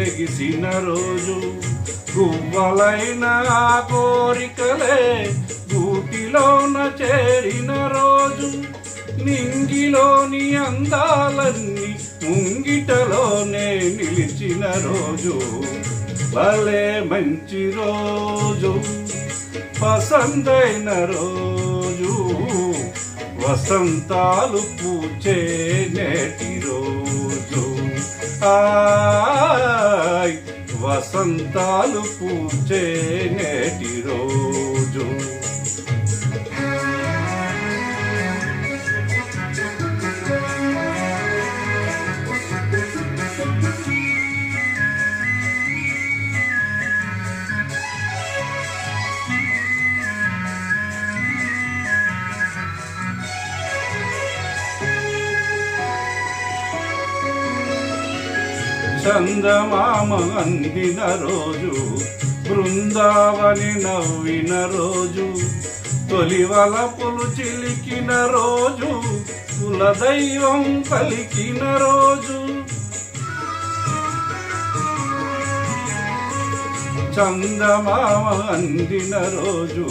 ఎగిసిన రోజు గువ్వలైన ఆ కోరికలే గూటిలోన చేరిన రోజు నింగిలోని అందాలన్నీ ముంగిటలోనే నిలిచిన రోజు భలే మంచి రోజు పసందైన రోజు వసంతాలు పూచే నేటి రోజు ఆయ్ వసంతాలు పూచే నేటి రోజు చందమామ అందిన రోజు బృందావని నవ్విన రోజు తొలివలపులు చిలికిన రోజు కులదైవం పలికిన రోజు చందమామ అందిన రోజు